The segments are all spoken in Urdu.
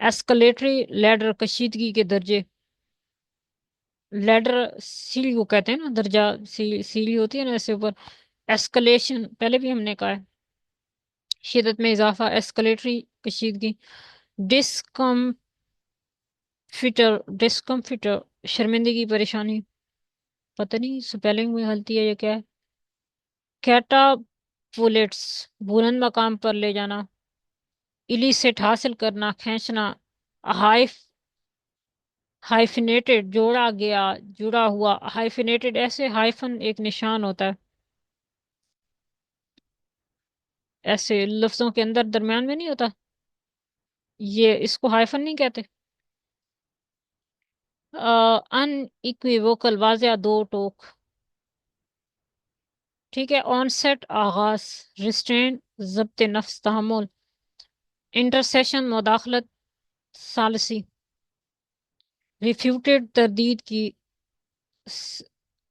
ایسکلیٹری لیڈر کشیدگی کے درجے، لیڈر سیڑھی کو کہتے ہیں نا، درجہ سیڑھی ہوتی ہے نا ایسے اوپر. ایسکلیشن پہلے بھی ہم نے کہا ہے، شدت میں اضافہ. ایسکلیٹری کشیدگی. ڈسکمفٹر، ڈسکمفٹر شرمندگی پریشانی، پتہ نہیں سپیلنگ میں غلطی ہے یا کیا ہے. کیٹاپولٹس بلند مقام پر لے جانا. ایلیسٹ حاصل کرنا، کھینچنا. ہائف ہائفنیٹڈ جوڑا گیا، جڑا ہوا. ہائفنیٹڈ ایسے ہائفن ایک نشان ہوتا ہے ایسے لفظوں کے اندر درمیان میں نہیں ہوتا، یہ اس کو ہائفن نہیں کہتے. ان ایکویوکل واضح دو ٹوک. ٹھیک ہے. آن سیٹ آغاز. ریسٹرین ضبط نفس، تحمل. انٹرسیشن مداخلت، ثالثی. ریفیوٹیڈ تردید کی.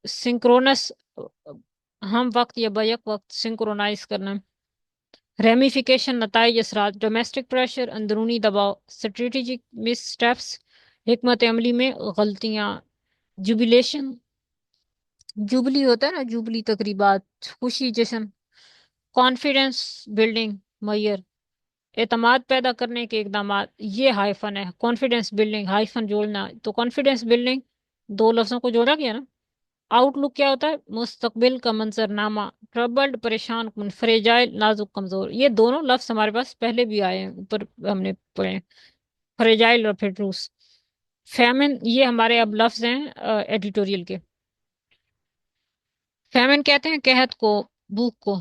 سنکرونس ہم وقت یا بیک وقت، سنکرونائز کرنا. ریمیفیکیشن نتائج اثرات. ڈومیسٹک پریشر اندرونی دباؤ. اسٹریٹجک مس اسٹیپس حکمت عملی میں غلطیاں. جوبیلیشن جوبلی ہوتا ہے نا، جوبلی تقریبات، خوشی جشن. کانفیڈنس بلڈنگ معیار. اعتماد پیدا کرنے کے اقدامات. یہ ہائفن ہے. کانفیڈنس بلڈنگ ہائفن جوڑنا، تو کانفیڈنس بلڈنگ دو لفظوں کو جوڑا گیا نا. آؤٹ لک کیا ہوتا ہے؟ مستقبل کا منظر نامہ. ٹربلڈ پریشان کن، فریجائل نازک کمزور. یہ دونوں لفظ ہمارے پاس پہلے بھی آئے ہیں، اوپر ہم نے پڑھے ہیں، فریجائل اور پھٹروس. فیمن یہ ہمارے اب لفظ ہیں ایڈیٹوریل کے. فیمن کہتے ہیں قحط کو، بھوک کو.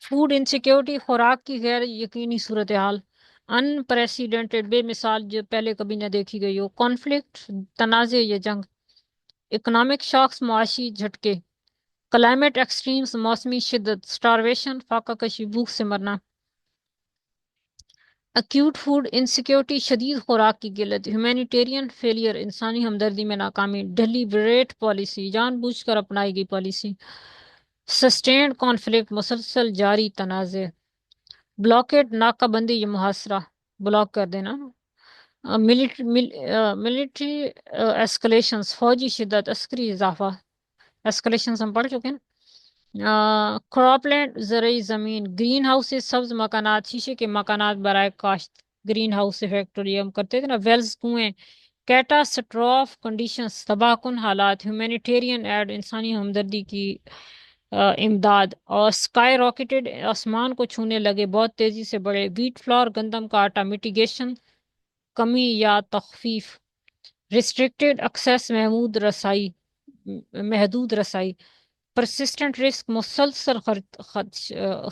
فوڈ انسیکیورٹی خوراک کی غیر یقینی صورتحال. انپریسیڈنٹڈ بے مثال، جو پہلے کبھی نہ دیکھی گئی ہو. کانفلکٹ تنازع یا جنگ. اکنامک شاکس معاشی جھٹکے. کلائمیٹ ایکسٹریمز موسمی شدت. سٹارویشن فاقہ کشی، بھوک سے مرنا. اکیوٹ فوڈ انسیکیورٹی شدید خوراک کی قلت. ہیومینیٹیرین فیلئر انسانی ہمدردی میں ناکامی. ڈیلیبریٹ پالیسی جان بوجھ کر اپنائی گئی پالیسی. سسٹینڈ کانفلکٹ مسلسل جاری تنازع. بلاکیڈ ناکہ بندی یا محاصرہ، بلاک کر دینا. ملٹری ایسکلیشنز فوجی شدت، عسکری اضافہ. ایسکلیشنز ہم پڑھ چکے ہیں. کراپ لینڈ زرعی زمین. گرین ہاؤس سبز مکانات، شیشے کے مکانات برائے کاشت. گرین ہاؤس افیکٹ، اور یہ ہم کرتے تھے نا. ویلز کنویں. کیٹاسٹروف کنڈیشنز تباہ کن حالات. ہیومینیٹیرین ایڈ انسانی ہمدردی کی امداد. اور اسکائی راکٹڈ آسمان کو چھونے لگے، بہت تیزی سے بڑھے. ویٹ فلور گندم کا آٹا. میٹیگیشن کمی یا تخفیف. ریسٹرکٹڈ ایکسیس محدود رسائی. پرسسٹنٹ رسک مسلسل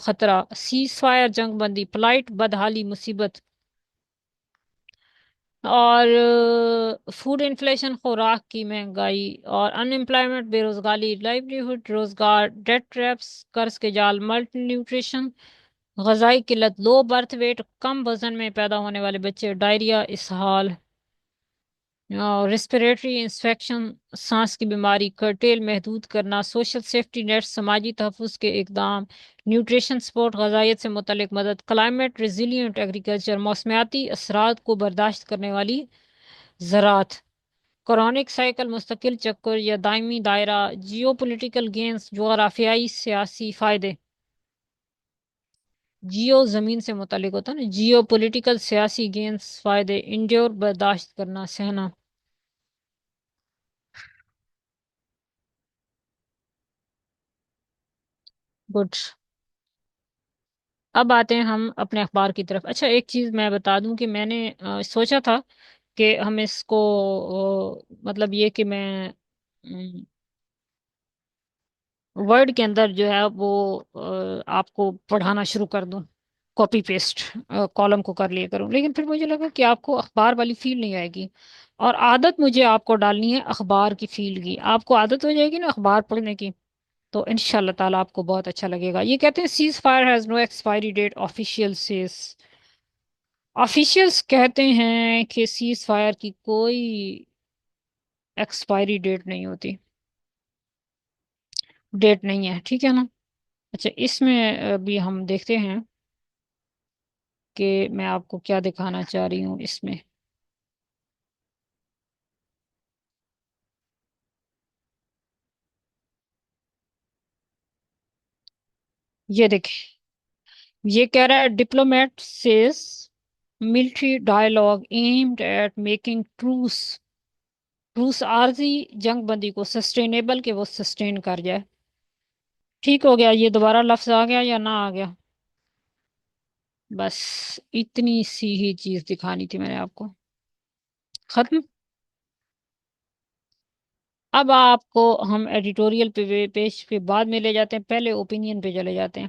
خطرہ. سیز فائر جنگ بندی. پلائٹ بدحالی مصیبت. اور فوڈ انفلیشن خوراک کی مہنگائی. اور ان امپلائمنٹ بے روزگاری. لائیولیہڈ روزگار. ڈیٹ ٹریپس قرض کے جال. ملٹی نیوٹریشن غذائی قلت. لو برتھ ویٹ کم وزن میں پیدا ہونے والے بچے. ڈائریا اسہال. ریسپریٹری انفیکشن سانس کی بیماری. کرٹیل محدود کرنا. سوشل سیفٹی نیٹ سماجی تحفظ کے اقدام. نیوٹریشن سپورٹ غذائیت سے متعلق مدد. کلائمیٹ ریزیلینٹ ایگریکلچر موسمیاتی اثرات کو برداشت کرنے والی زراعت. کرونک سائیکل مستقل چکر یا دائمی دائرہ. جیو پولیٹیکل گینز جغرافیائی سیاسی فائدے. جیو زمین سے متعلق ہوتا ہے نا. جیو پولیٹیکل سیاسی گینز فائدے. انڈیور برداشت کرنا، سہنا. گڈ. اب آتے ہیں ہم اپنے اخبار کی طرف. اچھا ایک چیز میں بتا دوں کہ میں نے سوچا تھا کہ ہم اس کو مطلب یہ کہ میں ورڈ کے اندر جو ہے وہ آپ کو پڑھانا شروع کر دوں، کاپی پیسٹ کالم کو کر لیا کروں. لیکن پھر مجھے لگا کہ آپ کو اخبار والی فیل نہیں آئے گی، اور عادت مجھے آپ کو ڈالنی ہے اخبار کی فیل کی. آپ کو عادت ہو جائے گی نا اخبار پڑھنے کی، تو ان شاء اللہ تعالیٰ آپ کو بہت اچھا لگے گا. یہ کہتے ہیں ceasefire has no expiry date. Officials کہتے ہیں کہ سیز فائر کی کوئی ایکسپائری ڈیٹ نہیں ہوتی، ڈیٹ نہیں ہے. ٹھیک ہے نا. اچھا اس میں بھی ہم دیکھتے ہیں کہ میں آپ کو کیا دکھانا چاہ رہی ہوں اس میں. یہ دیکھیں، یہ کہہ رہا ہے diplomat says military dialogue aimed at making truce عارضی جنگ بندی کو سسٹینیبل، کہ وہ سسٹین کر جائے. ٹھیک ہو گیا؟ یہ دوبارہ لفظ آ گیا یا نہ آ گیا؟ بس اتنی سی ہی چیز دکھانی تھی میں نے آپ کو. ختم. اب آپ کو ہم ایڈیٹوریل پہ پیج پہ بعد میں لے جاتے ہیں، پہلے اوپینین پہ چلے جاتے ہیں.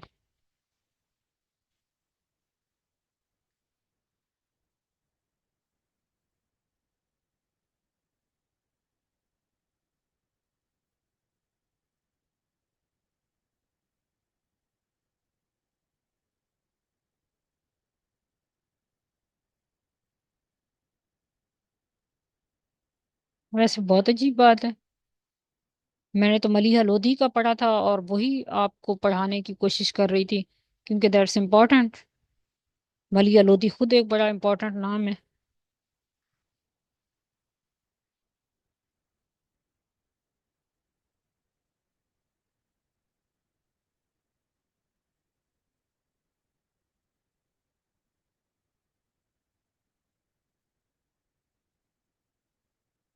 ویسے بہت عجیب بات ہے، میں نے تو ملیحہ لودھی کا پڑھا تھا اور وہی آپ کو پڑھانے کی کوشش کر رہی تھی، کیونکہ دیٹس امپورٹنٹ. ملیحہ لودھی خود ایک بڑا امپورٹنٹ نام ہے.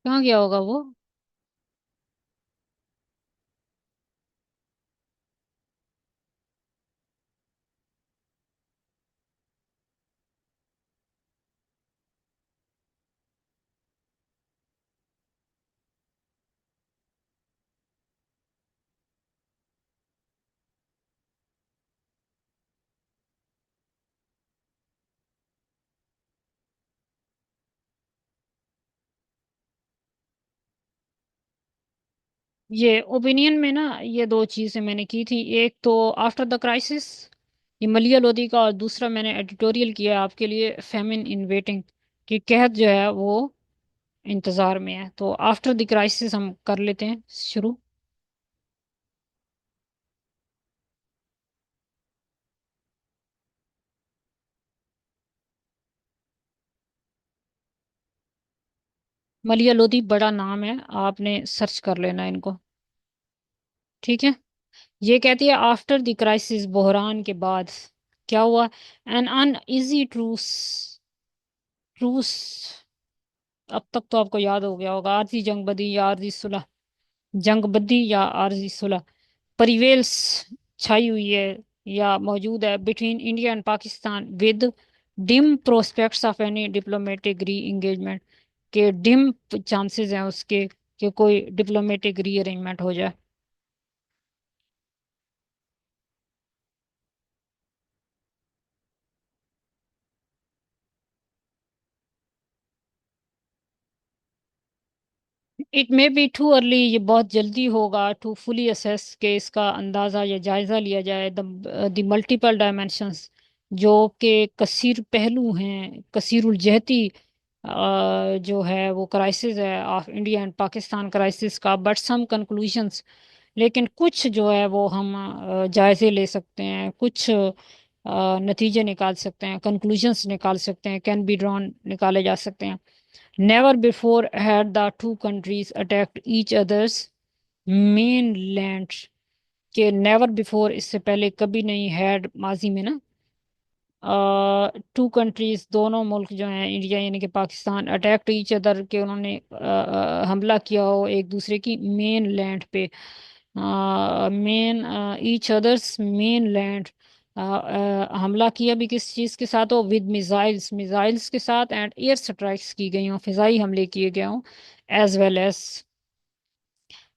کہاں گیا ہوگا وہ؟ یہ اوپینین میں نا یہ دو چیزیں میں نے کی تھی، ایک تو آفٹر دا کرائسس، یہ ملیحہ لودھی کا، اور دوسرا میں نے ایڈیٹوریل کیا آپ کے لیے فیمن ان ویٹنگ، کہ قحط جو ہے وہ انتظار میں ہے. تو آفٹر دی کرائسس ہم کر لیتے ہیں شروع. ملیحہ لودھی بڑا نام ہے، آپ نے سرچ کر لینا ان کو. ٹھیک ہے. یہ کہتی ہے آفٹر دی کرائسس، بحران کے بعد کیا ہوا؟ این ان ایزی ٹروس. اب تک تو آپ کو یاد ہو گیا ہوگا، عارضی جنگ بندی یا عارضی صلح، جنگ بندی یا عارضی صلح پریویلس، چھائی ہوئی ہے یا موجود ہے between India and Pakistan with dim prospects of any diplomatic reengagement, کہ ڈم چانسز ہیں اس کے کہ کوئی ڈپلومیٹک ری ارینجمنٹ ہو جائے. It may be too early, یہ بہت جلدی ہوگا ٹو فلی اسیس، کہ اس کا اندازہ یا جائزہ لیا جائے. دی ملٹیپل ڈائمینشنس، جو کہ کثیر پہلو ہیں، کثیر الجہتی جو ہے وہ کرائسس ہے of India and Pakistan crisis کا. بٹ سم کنکلوژنس، لیکن کچھ جو ہے وہ ہم جائزے لے سکتے ہیں، کچھ نتیجے نکال سکتے ہیں، کنکلوژنس نکال سکتے ہیں، کین بی ڈرون نکالے جا سکتے ہیں. Never before had the two countries attacked each other's mainland، کہ never before اس سے پہلے کبھی نہیں، had ماضی میں نا، ٹو کنٹریز دونوں ملک جو ہیں انڈیا یعنی کہ پاکستان، اٹیکٹ ایچ ادر، کہ انہوں نے حملہ کیا ہو ایک دوسرے کی مین لینڈ پہ. مین ایچ ادرس مین لینڈ، حملہ کیا بھی کس چیز کے ساتھ ہو؟ ود میزائلس کے ساتھ، اینڈ ایئر سٹرائکس کی گئی ہوں، فضائی حملے کیے گئے ہوں، ایز ویل ایز.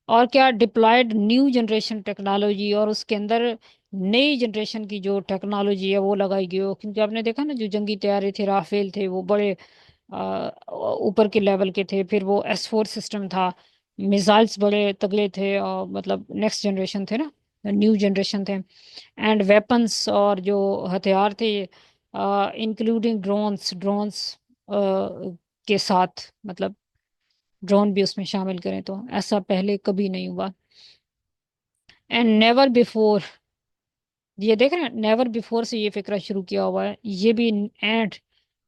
اور کیا؟ ڈپلائڈ نیو جنریشن ٹیکنالوجی، اور اس کے اندر نئی جنریشن کی جو ٹیکنالوجی ہے وہ لگائی گئی ہو. کیونکہ آپ نے دیکھا نا جو جنگی طیارے تھے رافیل تھے وہ بڑے اوپر کے لیول کے تھے، پھر وہ S-4 سسٹم تھا، میزائلس بڑے تگڑے تھے، اور مطلب نیکسٹ جنریشن تھے نا، نیو جنریشن تھے. اینڈ ویپنس، اور جو ہتھیار تھے انکلوڈنگ ڈرونس کے ساتھ، مطلب ڈرون بھی اس میں شامل کریں تو ایسا پہلے کبھی نہیں ہوا. اینڈ نیور بفور یہ دیکھ رہے ہیں نیور بفور سے یہ فکرہ شروع کیا ہوا ہے، یہ بھی اینڈ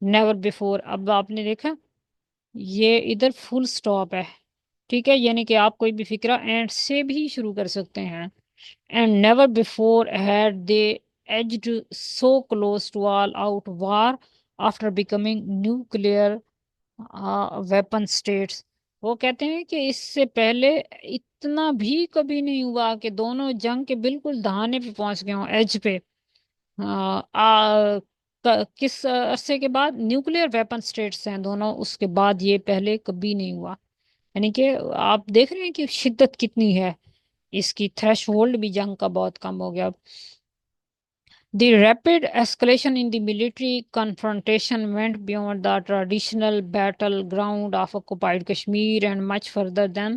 نیور بفور. اب آپ نے دیکھا یہ ادھر فل سٹاپ ہے، ٹھیک ہے، یعنی کہ آپ کوئی بھی فکرہ اینڈ سے بھی شروع کر سکتے ہیں. And never before had they edged so close to all out war after becoming nuclear weapon states. وہ کہتے ہیں کہ اس سے پہلے اتنا بھی کبھی نہیں ہوا کہ دونوں جنگ کے بالکل دہانے پہ پہنچ گئے ہوں، ایج پہ. کس عرصے کے بعد؟ نیوکلیر ویپن سٹیٹس ہیں دونوں، اس کے بعد یہ پہلے کبھی نہیں ہوا. یعنی کہ آپ دیکھ رہے ہیں کہ شدت کتنی ہے اس کی، تھریش ہولڈ بھی جنگ کا بہت کم ہو گیا. The rapid escalation in the military confrontation went beyond the traditional battleground of occupied Kashmir and much further than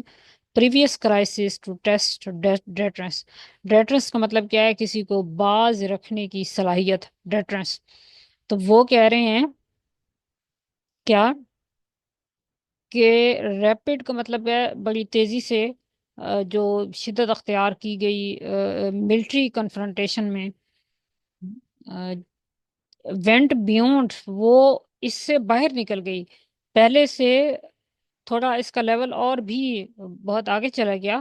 previous crises to test deterrence. Deterrence کا مطلب کیا ہے؟ کسی کو باز رکھنے کی صلاحیت، deterrence. تو وہ کہہ رہے ہیں کیا کہ ریپڈ کا مطلب ہے بڑی تیزی سے جو شدت اختیار کی گئی ملٹری کنفرنٹیشن میں، وینٹ بیونڈ، وہ اس سے باہر نکل گئی، پہلے سے تھوڑا اس کا لیول اور بھی بہت آگے چلا گیا.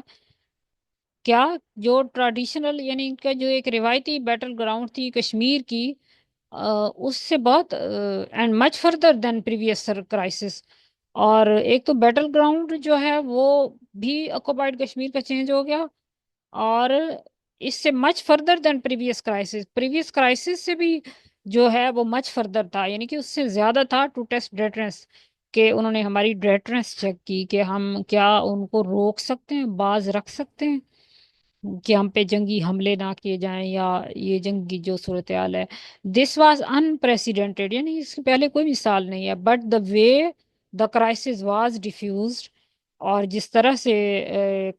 کیا جو ٹریڈیشنل یعنی ان کا جو ایک روایتی بیٹل گراؤنڈ تھی کشمیر کی، اس سے بہت and much further than previous crisis. اور ایک تو بیٹل گراؤنڈ جو ہے وہ بھی آکوپائڈ کشمیر کا چینج ہو گیا، اور اس سے مچ فردر دین پریویس کرائسس سے بھی جو ہے وہ مچ فردر تھا، یعنی کہ اس سے زیادہ تھا ٹو ٹیسٹ ڈیٹرنس، کہ انہوں نے ہماری ڈیٹرنس چیک کی کہ ہم کیا ان کو روک سکتے ہیں، باز رکھ سکتے ہیں کہ ہم پہ جنگی حملے نہ کیے جائیں یا یہ جنگی جو صورتحال ہے. دس واز انپریسیڈنٹڈ، یعنی اس سے پہلے کوئی مثال نہیں ہے. But the way the crisis was diffused, اور جس طرح سے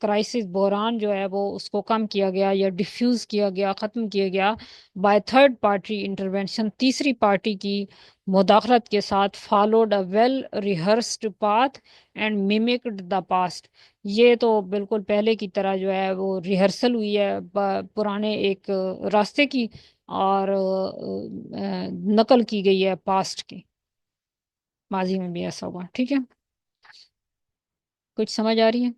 کرائسس بحران جو ہے وہ اس کو کم کیا گیا یا ڈیفیوز کیا گیا، ختم کیا گیا بائی تھرڈ پارٹی انٹروینشن، تیسری پارٹی کی مداخلت کے ساتھ، followed a well rehearsed path and mimicked the past. یہ تو بالکل پہلے کی طرح جو ہے وہ ریہرسل ہوئی ہے پرانے ایک راستے کی، اور نقل کی گئی ہے پاسٹ کی، ماضی میں بھی ایسا ہوا. ٹھیک ہے، کچھ سمجھ آ رہی ہے؟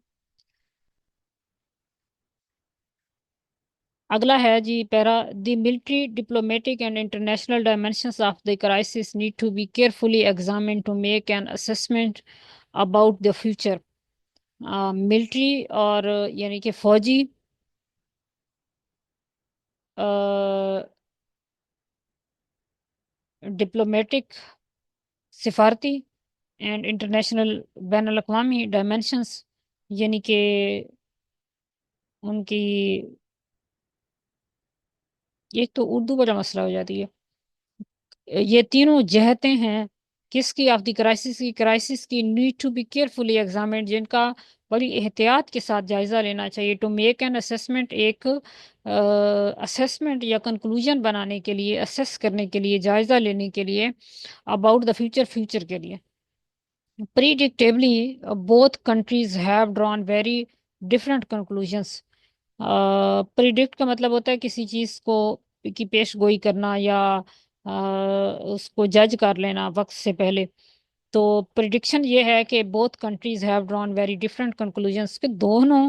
اگلا ہے جی para, the military diplomatic and international dimensions of the crisis need to be carefully examined to make an assessment about the future. Military اور یعنی کہ فوجی ڈپلومیٹک سفارتی اینڈ انٹرنیشنل بین الاقوامی ڈائمینشنس، یعنی کہ ان کی ایک تو اردو بڑا مسئلہ ہو جاتی ہے. یہ تینوں جہتیں ہیں کس کی؟ آف دی کرائسس کی need to be carefully examined, جن کا بڑی احتیاط کے ساتھ جائزہ لینا چاہیے. ٹو میک این اسسمنٹ، ایک اسسمنٹ یا کنکلوژن بنانے کے لیے، اسیس کرنے کے لیے، جائزہ لینے کے لیے، اباؤٹ دا فیوچر کے لیے. Predictably, both countries have drawn very different conclusions. Predict کا مطلب ہوتا ہے کسی چیز کو کی پیش گوئی کرنا یا اس کو جج کر لینا وقت سے پہلے. تو پریڈکشن یہ ہے کہ both countries have drawn very different conclusions، کہ دونوں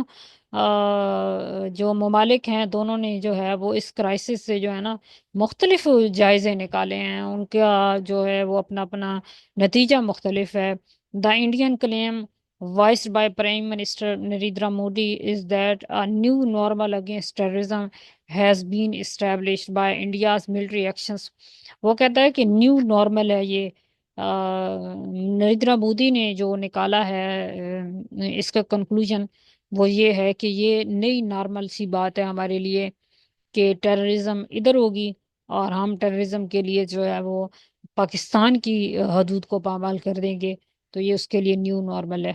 جو ممالک ہیں دونوں نے جو ہے وہ اس کرائسس سے جو ہے نا مختلف جائزے نکالے ہیں، ان کا جو ہے وہ اپنا اپنا نتیجہ مختلف ہے. The Indian claim voiced by Prime Minister Narendra Modi is that a new normal against terrorism has been established by India's military actions. وہ کہتا ہے کہ نیو نارمل ہے یہ، نریندرا مودی نے جو نکالا ہے اس کا کنکلوژن وہ یہ ہے کہ یہ نئی نارمل سی بات ہے ہمارے لیے کہ ٹیررزم ادھر ہوگی، اور ہم ٹیررزم کے لیے جو ہے وہ پاکستان کی حدود کو پامال کر دیں گے. تو یہ اس کے لیے نیو نارمل ہے.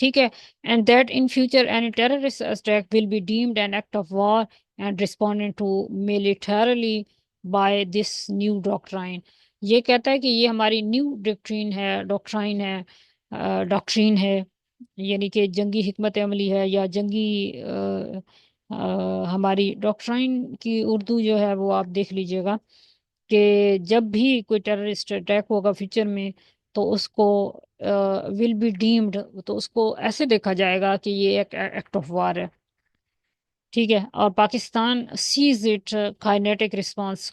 ٹھیک ہے. And that in future any terrorist attack will be deemed an act of war and responding to militarily by this new doctrine. یہ کہتا ہے کہ یہ ہماری نیو ڈاکٹرین ہے، یعنی کہ جنگی حکمت عملی ہے یا جنگی ہماری ڈاکٹرائن کی اردو جو ہے وہ آپ دیکھ لیجئے گا کہ جب بھی کوئی ٹیررسٹ اٹیک ہوگا فیوچر میں تو اس کو ول بی ڈیمڈ، تو اس کو ایسے دیکھا جائے گا کہ یہ ایک ایکٹ آف وار ہے، ٹھیک ہے، اور Pakistan sees it kinetic response,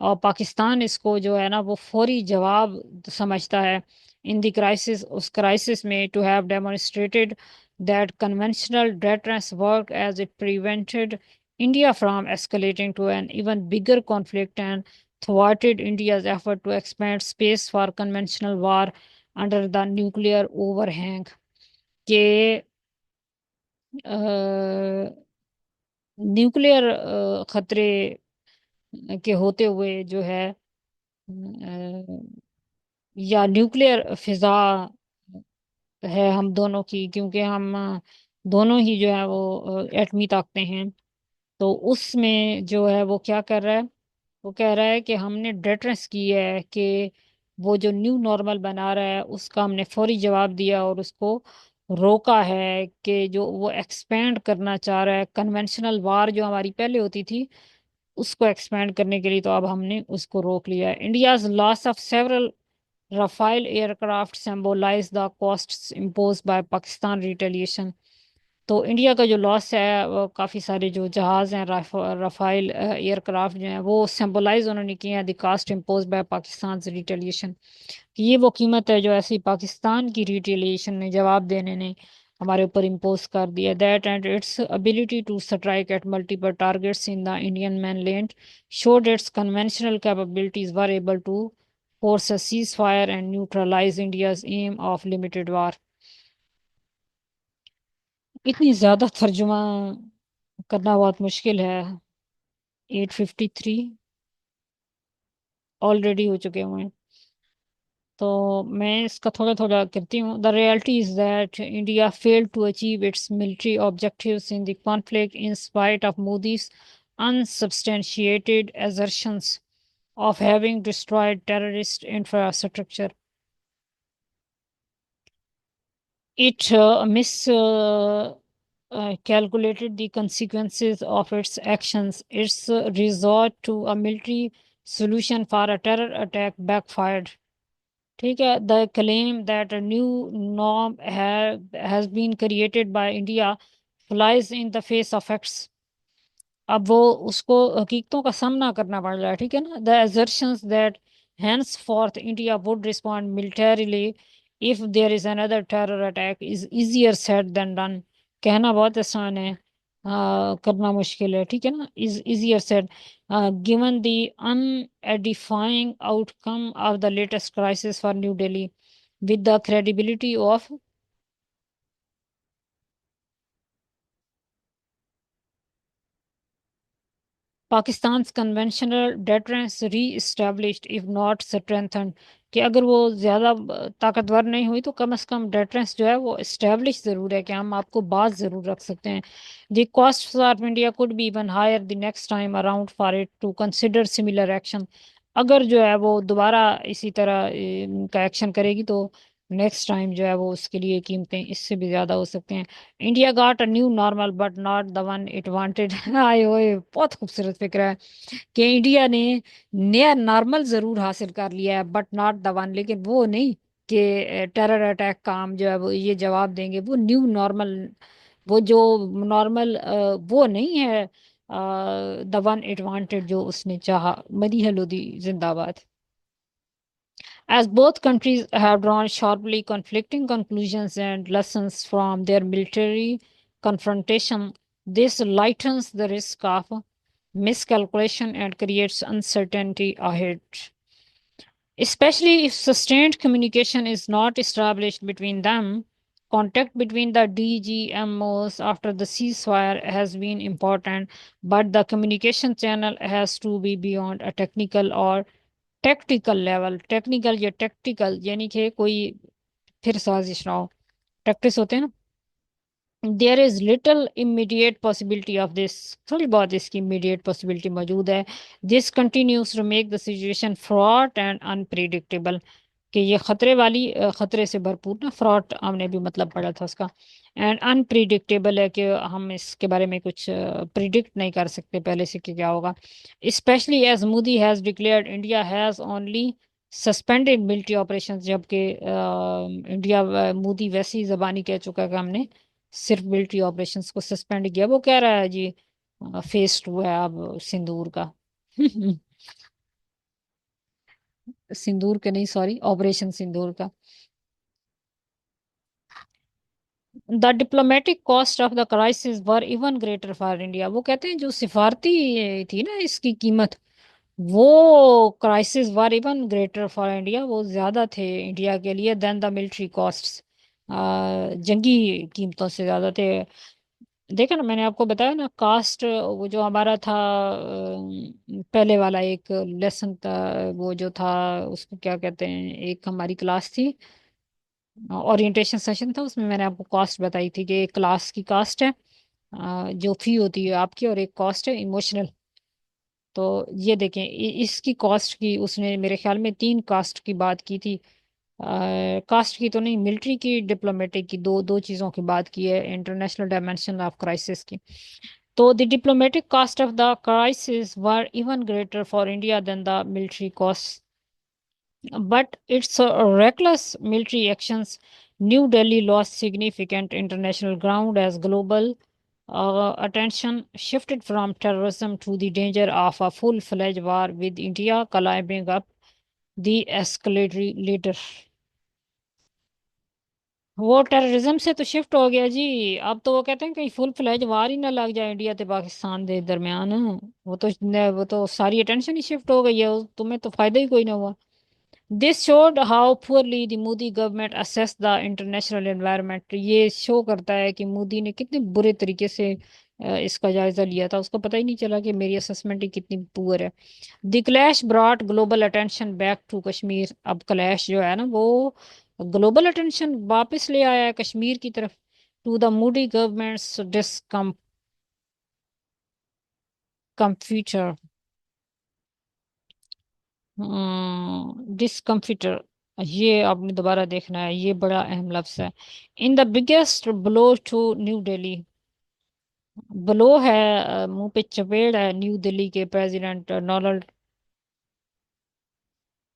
اور پاکستان اس کو جو ہے نا وہ فوری جواب سمجھتا ہے ان دی کرائسس، اس کرائسس میں to have demonstrated that conventional deterrence worked as it prevented India from escalating to an even bigger conflict and thwarted India's effort to expand space for conventional war under the nuclear overhang کہ نیوکلیئر خطرے کے ہوتے ہوئے جو ہے یا نیوکلیئر فضا ہے ہم دونوں کی، کیونکہ ہم دونوں ہی جو ہے وہ ایٹمی طاقتیں ہیں، تو اس میں جو ہے وہ کیا کر رہا ہے، وہ کہہ رہا ہے کہ ہم نے ڈیٹرنس کی ہے کہ وہ جو نیو نارمل بنا رہا ہے اس کا ہم نے فوری جواب دیا اور اس کو روکا ہے کہ جو وہ ایکسپینڈ کرنا چاہ رہا ہے کنونشنل وار جو ہماری پہلے ہوتی تھی اس کو ایکسپینڈ کرنے کے لیے، تو اب ہم نے اس کو روک لیا ہے۔ India's loss of several Rafale aircraft symbolise the cost impose by Pakistan retaliation, تو انڈیا کا جو لاس ہے وہ کافی سارے جو جہاز ہیں رفائل ایئر کرافٹ جو ہیں وہ سمبولائز انہوں نے کیے ہیں the cost impose by Pakistan retaliation, کہ یہ وہ قیمت ہے جو ایسی پاکستان کی ریٹیلیشن نے جواب دینے نے ہمارے اوپر امپوز کر دیا۔ That and its ability to strike at multiple targets in the Indian mainland showed its conventional capabilities were able to force a ceasefire and neutralise India's aim of limited war. اتنی زیادہ ترجمہ کرنا بہت مشکل ہے، 853 آلریڈی ہو چکے ہوئے ہیں، تو میں اس کا تھوڑا تھوڑا کرتی ہوں۔ The reality is that India failed to achieve its military objectives in the conflict in spite of Modi's unsubstantiated assertions of having destroyed terrorist infrastructure. It calculated the consequences of its actions. Its resort to a military solution for a terror attack backfired. ٹھیک ہے، the claim that a new norm has been created by India flies in the face of facts. اب وہ اس کو حقیقتوں کا سامنا کرنا پڑ رہا ہے، ٹھیک ہے نا۔ the assertions that henceforth India would respond militarily if there is another terror attack is easier said than done. کہنا بہت آسان ہے، کرنا مشکل ہے، ٹھیک ہے نا۔ is easier said given the unedifying outcome of the latest crisis for New Delhi with the credibility of Pakistan's conventional deterrence re-established if not strengthened، کہ اگر وہ زیادہ طاقتور نہیں ہوئی تو کم از کم ڈیٹرنس جو ہے وہ اسٹیبلش ضرور ہے، کہ ہم آپ کو بات ضرور رکھ سکتے ہیں۔ The cost of India could be even higher the next time around for it to consider similar action، اگر جو ہے وہ دوبارہ اسی طرح کا ایکشن کرے گی تو نیکسٹ ٹائم جو ہے وہ اس کے لیے قیمتیں اس سے بھی زیادہ ہو سکتے ہیں۔ India got a new normal but not the one it wanted. آئے ہوئے بہت خوبصورت فکر ہے کہ انڈیا نے نیا نارمل ضرور حاصل کر لیا ہے بٹ ناٹ دا ون، لیکن وہ نہیں کہ ٹیرر اٹیک کا ہم جو ہے وہ یہ جواب دیں گے، وہ نیو نارمل، وہ جو نارمل وہ نہیں ہے دا ون اٹ وانٹیڈ جو اس نے چاہا۔ مدیحہ لودھی زندہ باد۔ As both countries have drawn sharply conflicting conclusions and lessons from their military confrontation, this lightens the risk of miscalculation and creates uncertainty ahead. Especially if sustained communication is not established between them, contact between the DGMOs after the ceasefire has been important, but the communication channel has to be beyond a technical or tactical level. Technical یا ٹیکٹیکل یعنی کہ کوئی پھر سازش نہ ہو، ٹیکٹس ہوتے ہیں نا۔ There is little immediate possibility of this, تھوڑی بہت اس کی امیڈیٹ پاسبلٹی موجود ہے۔ This continues to make the situation fraught and unpredictable, کہ یہ خطرے سے بھرپور نا، فراڈ ہم نے بھی مطلب پڑھا تھا اس کا. اینڈ انپریڈکٹیبل ہے کہ ہم اس کے بارے میں کچھ پریڈکٹ نہیں کر سکتے پہلے سے کہ کیا ہوگا. Especially as Modi has declared India has only suspended military operation, جبکہ انڈیا مودی ویسی زبانی کہہ چکا ہے کہ ہم نے صرف ملٹری آپریشنس کو سسپینڈ کیا. وہ کہہ رہا ہے جی فیس 2 ہے اب سندور کا. سندور کے نہیں، سوری، آپریشن سندور کا. The diplomatic cost of the crisis were even greater for India. وہ کہتے ہیں جو سفارتی تھی نا اس کی قیمت، وہ crisis were even greater for India, وہ زیادہ تھے انڈیا کے لیے دین دا ملٹری کاسٹ، جنگی قیمتوں سے زیادہ تھے. دیکھا نا، میں نے آپ کو بتایا نا کاسٹ، وہ جو ہمارا تھا پہلے والا ایک لیسن تھا، وہ جو تھا اس کو کیا کہتے ہیں، ایک ہماری کلاس تھی اورینٹیشن سیشن تھا، اس میں میں نے آپ کو کاسٹ بتائی تھی کہ ایک کلاس کی کاسٹ ہے جو فی ہوتی ہے آپ کی، اور ایک کاسٹ ہے ایموشنل. تو یہ دیکھیں اس کی کاسٹ کی اس نے میرے خیال میں 3 کاسٹ کی بات کی تھی. کاسٹ کی تو نہیں، ملٹری کی، ڈپلومیٹک کی، دو دو چیزوں کی بات کی ہے، انٹرنیشنل ڈائمینشن آف کرائسس کی. تو the diplomatic cost of the crisis were even greater for India than the military cost. But its reckless military actions, New Delhi lost significant international ground as global attention shifted from terrorism to the danger of a full-fledged war with India climbing up the escalatory ladder. وہ ٹیررزم سے تو شفٹ ہو گیا جی. اب تو وہ کہتے ہیں کہ فل فلیج وار ہی نہ لگ جائے انڈیا تے پاکستان دے درمیان. وہ تو ساری اٹینشن ہی شفٹ ہو گئی ہے، تمہیں تو فائدہ ہی کوئی نہ ہوا. This should how poorly the Modi government assess the international environment. یہ شو کرتا ہے کہ مودی نے کتنے برے طریقے سے اس کا جائزہ لیا تھا، اس کو پتہ ہی نہیں چلا کہ میری اسسمنٹ ہی کتنی پور ہے. The clash brought global attention back to Kashmir. اب کلیش جو ہے نا وہ گلوبل اٹینشن واپس لے آیا ہے کشمیر کی طرف. To the Modi government's discomfiture. Discomfiture, یہ آپ نے دوبارہ دیکھنا ہے، یہ بڑا اہم لفظ ہے. In the biggest blow to New Delhi. Blow ہے منہ پہ چپیڑ ہے نیو دہلی کے president Donald.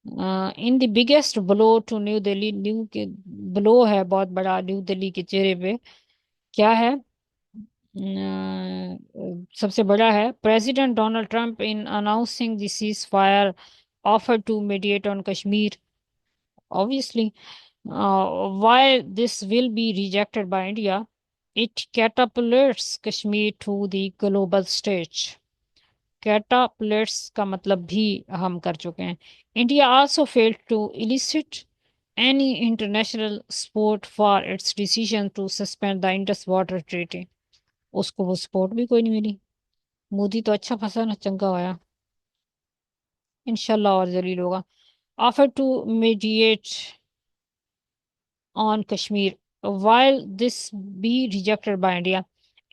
In the biggest blow to New Delhi. New کے بلو ہے بہت بڑا نیو دہلی کے چہرے پہ. کیا ہے؟ سب سے بڑا ہے president Donald Trump in announcing the ceasefire offer to mediate on Kashmir. Obviously, while this will be rejected by India, it catapults Kashmir to the global stage. Catapults کا مطلب بھی ہم کر چکے ہیں. India also failed to elicit any international support for its decision to suspend the Indus Water Treaty. اس کو وہ سپورٹ بھی کوئی نہیں ملی. مودی تو اچھا خاصا نا چنگا ہوا، انشاءاللہ اور ذلیل ہوگا. Offer to mediate on Kashmir. While this be rejected by India,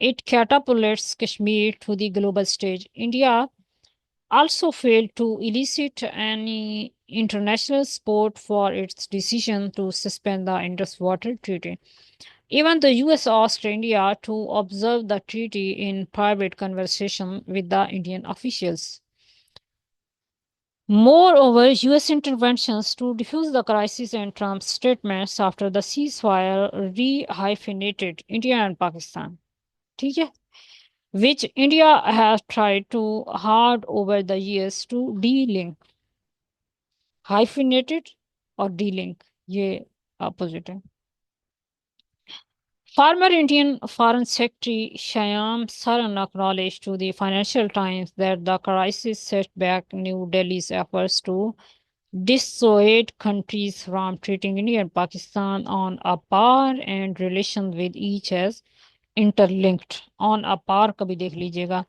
it catapults Kashmir to the global stage. India also failed to elicit any international support for its decision to suspend the Indus Water Treaty. Even the US asked India to observe the treaty in private conversation with the Indian officials. Moreover, US interventions to defuse the crisis and Trump's statements after the ceasefire rehyphenated India and Pakistan. ٹھیک ہے؟ Which India has tried to hard over the years to de-link. Hyphenated اور de-link یہ opposite ہے. Former Indian Foreign Secretary Shyam Saran acknowledged to the Financial Times that the crisis set back New Delhi's efforts to dissuade countries from treating India and Pakistan on a par and relations with each as interlinked. On a par کبھی دیکھ لیجئے گا.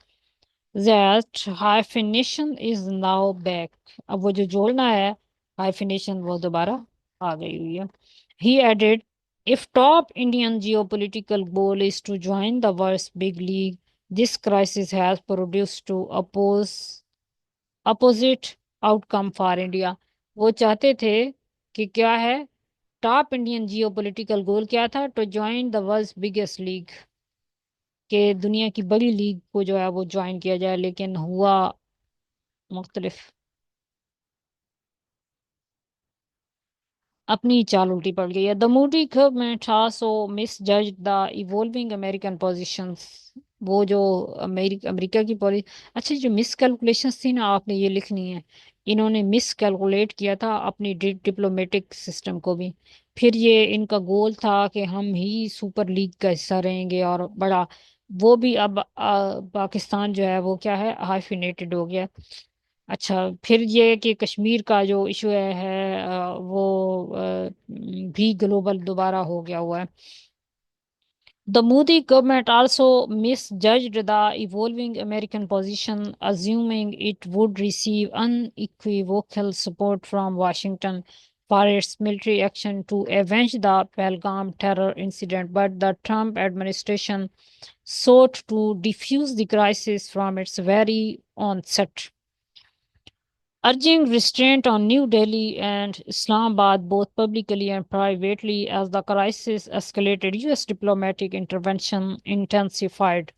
That hyphenation is now back. اب وہ جو جوڑنا ہے hyphenation وہ دوبارہ آ گئی ہوئی ہے. He added, if top Indian geopolitical goal is to join the world's big league, this crisis has produced to opposite outcome for India. وہ چاہتے تھے کہ کیا ہے top Indian geopolitical goal کیا تھا، to join the world biggest league, کہ دنیا کی بڑی لیگ کو جو ہے وہ جوائن کیا جائے، لیکن ہوا مختلف، اپنی چال الٹی پڑ گئی ہے۔ دا موڈی گورنمنٹ آلسو مس جج دا ایوالونگ امریکن پوزیشنز، وہ جو امریکہ کی پالیسی، اچھا جو مس کیلکولیشنز تھی نا آپ نے یہ لکھنی ہے، انہوں نے مس کیلکولیٹ کیا تھا اپنی ڈپلومیٹک سسٹم کو بھی، پھر یہ ان کا گول تھا کہ ہم ہی سپر لیگ کا حصہ رہیں گے اور بڑا، وہ بھی اب پاکستان جو ہے وہ کیا ہے ہائفینیٹڈ ہو گیا۔ اچھا پھر یہ کہ کشمیر کا جو ایشو ہے وہ بھی گلوبل دوبارہ ہو گیا ہوا ہے۔ The Modi government also misjudged the evolving American position, assuming it would receive unequivocal support from Washington for its military action to avenge the Pahalgam terror incident. But the Trump administration sought to defuse the crisis from its very onset, urging restraint on New Delhi and Islamabad both publicly and privately. As the crisis escalated, U.S. diplomatic intervention intensified.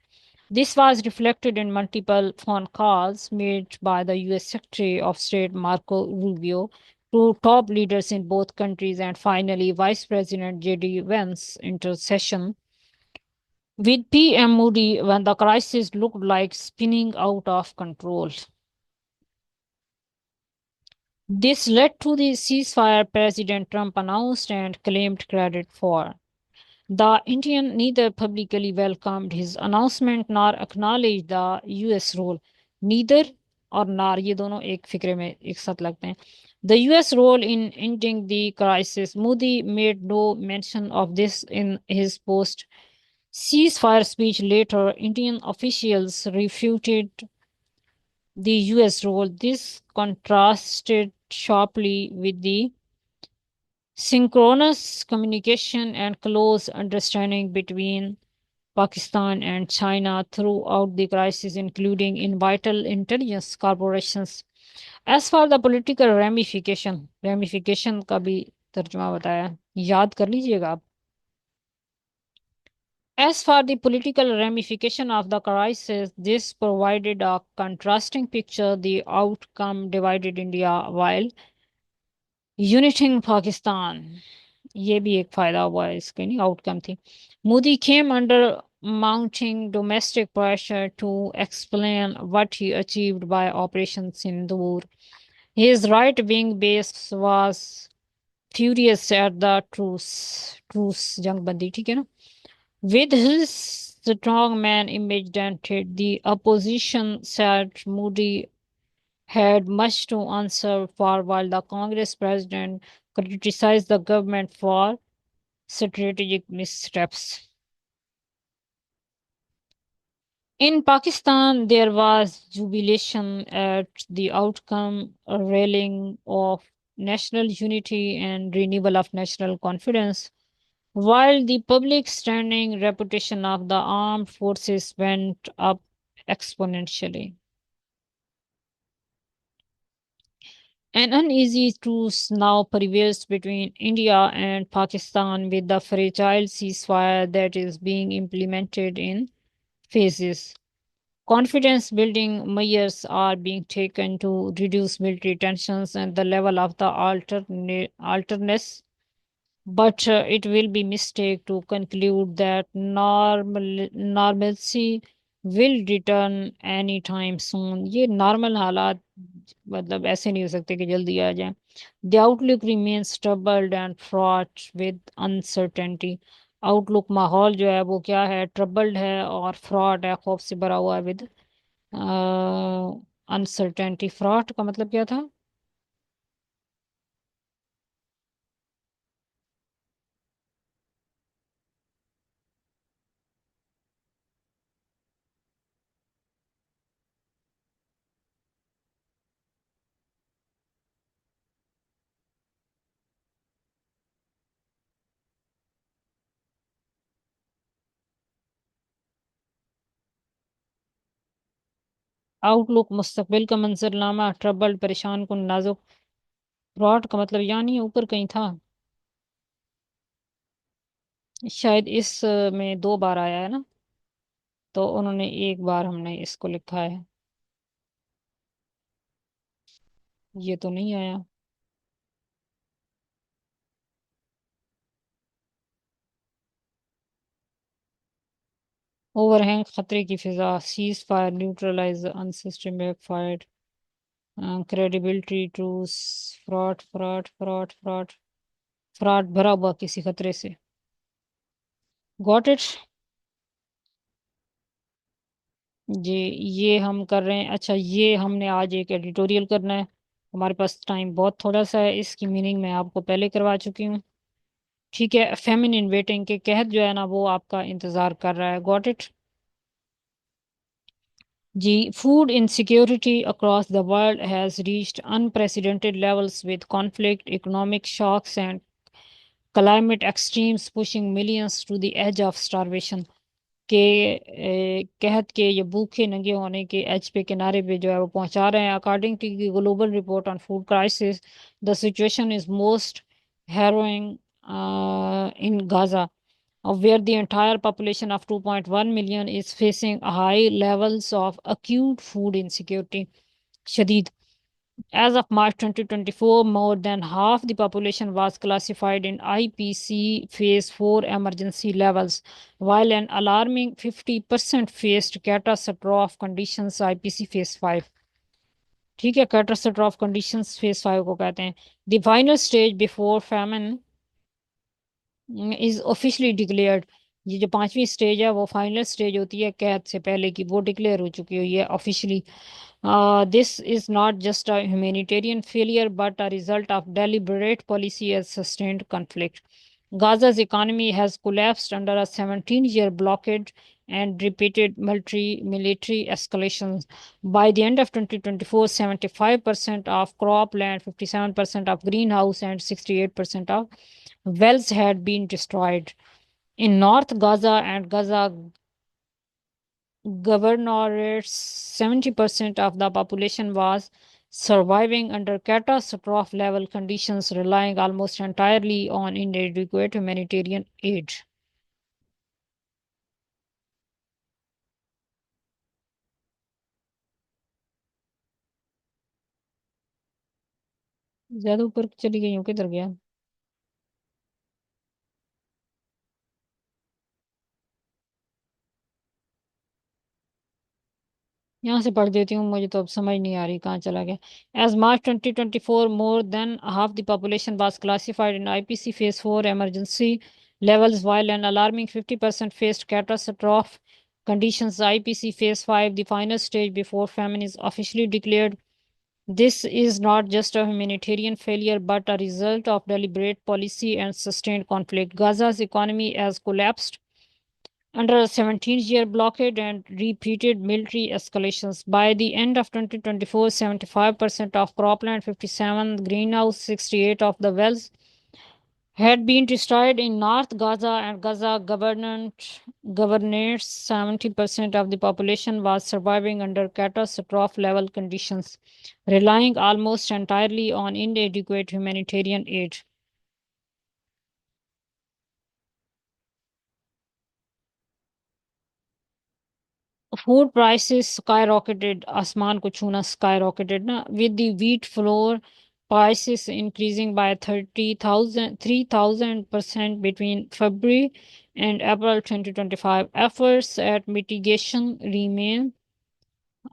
This was reflected in multiple phone calls made by the U.S. Secretary of State Marco Rubio to top leaders in both countries, and finally Vice President J.D. Vance's intercession with PM Modi when the crisis looked like spinning out of control. This led to the ceasefire President Trump announced and claimed credit for. The Indian neither publicly welcomed his announcement nor acknowledged the US role. Neither اور نار یہ دونوں ایک فکرے میں ایک ساتھ لگتے ہیں. The US role in ending the crisis. Modi made no mention of this in his post ceasefire speech. Later, Indian officials refuted the US role. This contrasted sharply with the synchronous communication and close understanding between Pakistan and China throughout the crisis, including in vital intelligence corporations. As for the political ramification کا بھی ترجمہ بتایا، یاد کر لیجئے گا آپ. As for the political ramification of the crisis, this provided a contrasting picture. The outcome divided India while uniting Pakistan. یہ بھی ایک فائدہ ہوا ہے اس کے، نہیں آؤٹ کم تھی. Modi came under mounting domestic pressure to explain what he achieved by Operation Sindoor. His right-wing base was furious at the truce جنگ بندی، ٹھیک ہے نا. With his strongman image dented, the opposition said Modi had much to answer for, while the Congress president criticized the government for strategic missteps. In Pakistan, there was jubilation at the outcome, a rallying of national unity and renewal of national confidence, while the public standing reputation of the armed forces went up exponentially. An uneasy truce now prevails between India and Pakistan, with the fragile ceasefire that is being implemented in phases. Confidence building measures are being taken to reduce military tensions and the level of the alternates, but it will be mistake to conclude that normalcy will return anytime soon. یہ نارمل حالات مطلب ایسے نہیں ہو سکتے کہ جلدی آ جائیں. The outlook remains troubled and fraught with uncertainty. Outlook ماحول جو ہے وہ کیا ہے، ٹربلڈ ہے اور فراڈ ہے، خوف سے بھرا ہوا ہے. With uncertainty. فراڈ کا مطلب کیا تھا؟ آؤٹ لک مستقبل کا منظر نامہ، ٹربلڈ پریشان کن نازک. فراڈ کا مطلب یعنی اوپر کہیں تھا، شاید اس میں 2 بار آیا ہے نا، تو انہوں نے ایک بار ہم نے اس کو لکھا ہے، یہ تو نہیں آیا۔ اوور ہینگ خطرے کی فضا، ceasefire neutralise in system backfire, credibility truce, fraud fraud fraud fraud fraud بھرا ہوا کسی خطرے سے۔ Got it? جی یہ ہم کر رہے ہیں، اچھا یہ ہم نے آج ایک ایڈیٹوریل کرنا ہے، ہمارے پاس ٹائم بہت تھوڑا سا ہے، اس کی میننگ میں آپ کو پہلے کروا چکی ہوں، ٹھیک ہے؟ فیمنن ویٹنگ کے قحط جو ہے نا وہ آپ کا انتظار کر رہا ہے۔ Got it? جی food insecurity across the world has reached unprecedented levels with conflict, economic shocks and climate extremes pushing millions to the edge of starvation۔ کہ قحط کے یا بھوکے ننگے ہونے کے ایج پہ کنارے پہ جو ہے وہ پہنچا رہے ہیں۔ According to the global report on food crisis, the situation is most harrowing in Gaza, where the entire population of 2.1 million is facing high levels of acute food insecurity. شدید As of March 2024, more than half the population was classified in IPC Phase 4 emergency levels, while an alarming 50% faced catastrophic conditions IPC Phase 5۔ ٹھیک ہے، catastrophic conditions Phase 5 کو کہتے ہیں۔ The final stage before famine is officially declared۔ یہ جو 5ویں سٹیج ہے وہ فائنل سٹیج ہوتی ہے قحط سے پہلے کی، وہ ڈکلیئر ہو چکی ہوئی ہے officially. This is not just a humanitarian failure but a result of deliberate policy and sustained conflict. Gaza's economy has collapsed under a 17-year blockade and repeated military escalations. By the end of 2024, 75% of cropland, 57% of greenhouse, and 68% of wells had been destroyed. In North Gaza and Gaza governorates, 70% of the population was surviving under catastrophe level conditions, relying almost entirely on inadequate humanitarian aid۔ زیادہ اوپر چلی گئی ہوں، کدھر گیا؟ یہاں سے پڑھ دیتی ہوں، مجھے تو اب سمجھ نہیں آ رہی کہاں چلا گیا۔ As March 2024, more than half the population was classified in IPC Phase 4 emergency levels, while an alarming 50% faced catastrophe conditions IPC Phase 5, the final stage before famine is officially declared. This is not just a humanitarian failure but a result of deliberate policy and sustained conflict. Gaza's economy has collapsed under a 17-year blockade and repeated military escalations. By the end of 2024, 75% of cropland, 57 greenhouse, 68 of the wells had been destroyed in North Gaza and Gaza governorates. 70% of the population was surviving under catastrophe level conditions, relying almost entirely on inadequate humanitarian aid۔ Food prices skyrocketed, آسمان کو چھونا skyrocketed نا, with the wheat flour prices increasing by 3,000% between February and April 2025. Efforts at mitigation remain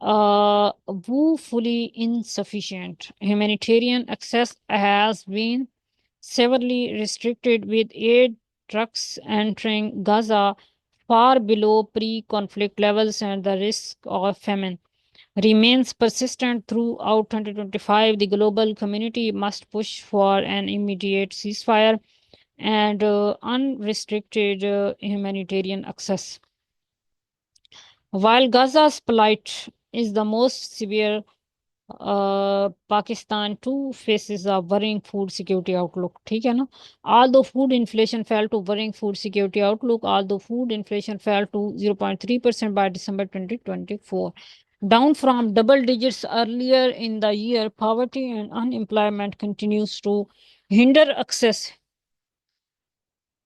woefully insufficient. Humanitarian access has been severely restricted, with aid trucks entering Gaza far below pre-conflict levels, and the risk of famine remains persistent throughout 2025. The global community must push for an immediate ceasefire and unrestricted humanitarian access. While Gaza's plight is the most severe, Pakistan too faces a worrying food security outlook. ٹھیک ہے نا؟ Although food inflation fell to worrying food security outlook, although food inflation fell to 0.3% by December 2024. Down from double digits earlier in the year, poverty and unemployment continues to hinder access,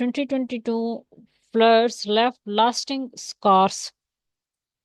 2022 floods left lasting scars,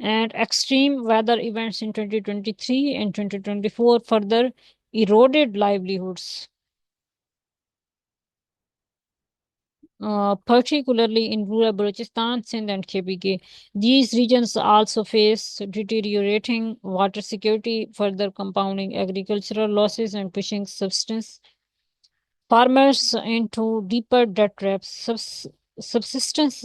and extreme weather events in 2023 and 2024 further eroded livelihoods, particularly in rural Balochistan, Sindh, and KPK. These regions also face deteriorating water security, further compounding agricultural losses and pushing subsistence farmers into deeper debt traps. Subsistence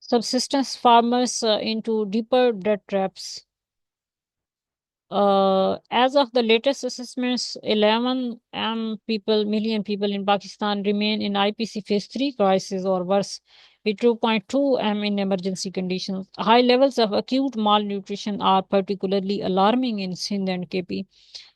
Subsistence farmers into deeper debt traps. As of the latest assessments, 11 million people in Pakistan remain in IPC Phase 3 crisis or worse, with 2.2 M in emergency conditions. High levels of acute malnutrition are particularly alarming in Sindh and KP,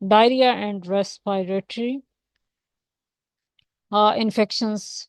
diarrhea and respiratory infections,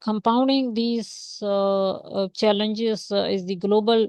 Compounding these challenges is the global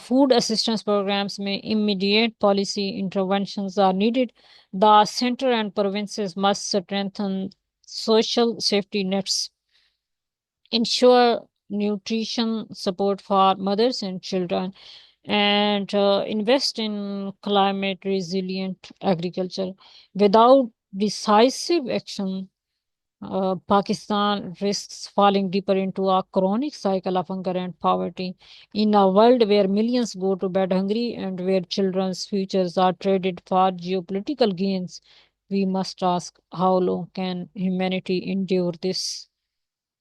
Food assistance programs may immediate policy interventions are needed. The center and provinces must strengthen social safety nets, ensure nutrition support for mothers and children, and invest in climate resilient agriculture. Without decisive action, Pakistan risks falling deeper into a chronic cycle of hunger and poverty. In a world where millions go to bed hungry and where children's futures are traded for geopolitical gains, we must ask how long can humanity endure this?